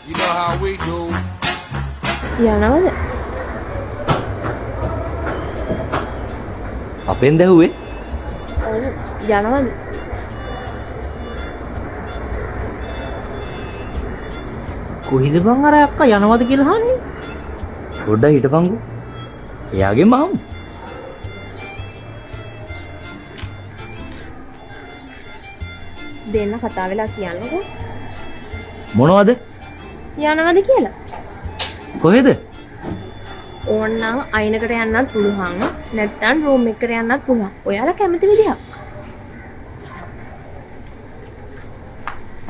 You know how we do. යනවද? අපෙන් දැහුවේ ඔව් යනවද? කොහෙද බං අර අක්කා යනවද කියලා අහන්නේ? පොඩ්ඩක් හිටපන්කෝ. එයාගේ මාමු. දෙන්න කතා වෙලා කියන්නකෝ. මොනවද? යනවද කියලා. කොහෙද? ඕන්නම් අයිනකට යන්නත් පුළුවන්. නැත්නම් රූම් එකකට යන්නත් පුළුවන්. ඔයාලා කැමති විදිහක්.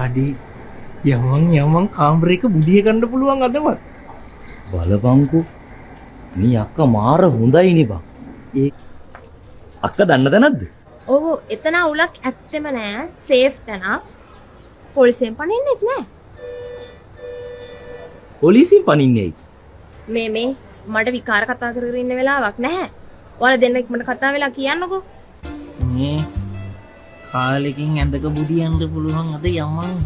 අඩි යමන් කාමරේක බුදිය ගන්න පුළුවන් අදවත්. බලපංකෝ. මේ අක්කා මාර හොඳයි නේ බං. ඒ අක්කා දන්නද නැද්ද? ඔව් එතන උලක් ඇත්තෙම නෑ. සේෆ් තැනක්. පොලිසියෙන් පනින්නෙත් නෑ. පොලිසියෙන් පනින්නේ ඇයි? මේ මට විකාර කතා කර කර ඉන්න වෙලාවක් නැහැ. ඔයාලා දෙන්න ඉක්මනට කතා වෙලා කියන්නකෝ. මේ කාලෙකින් ඇඳක බුදියන්න පුළුවන් අද යමන්.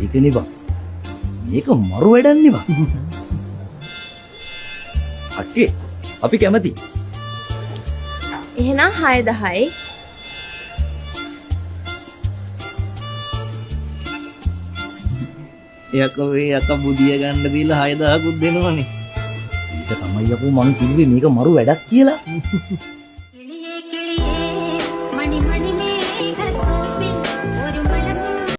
ඒකනේ බං. මේක මරු වැඩක් නේ බං. අක්කේ අපි කැමති. එහෙනම් 6:10යි. යක බුදිය ගන්න දීලා 6000කුත් දෙනවනේ. ඒක තමයි යකෝ මං කිව්වේ මේක මරු වැඩක් කියලා.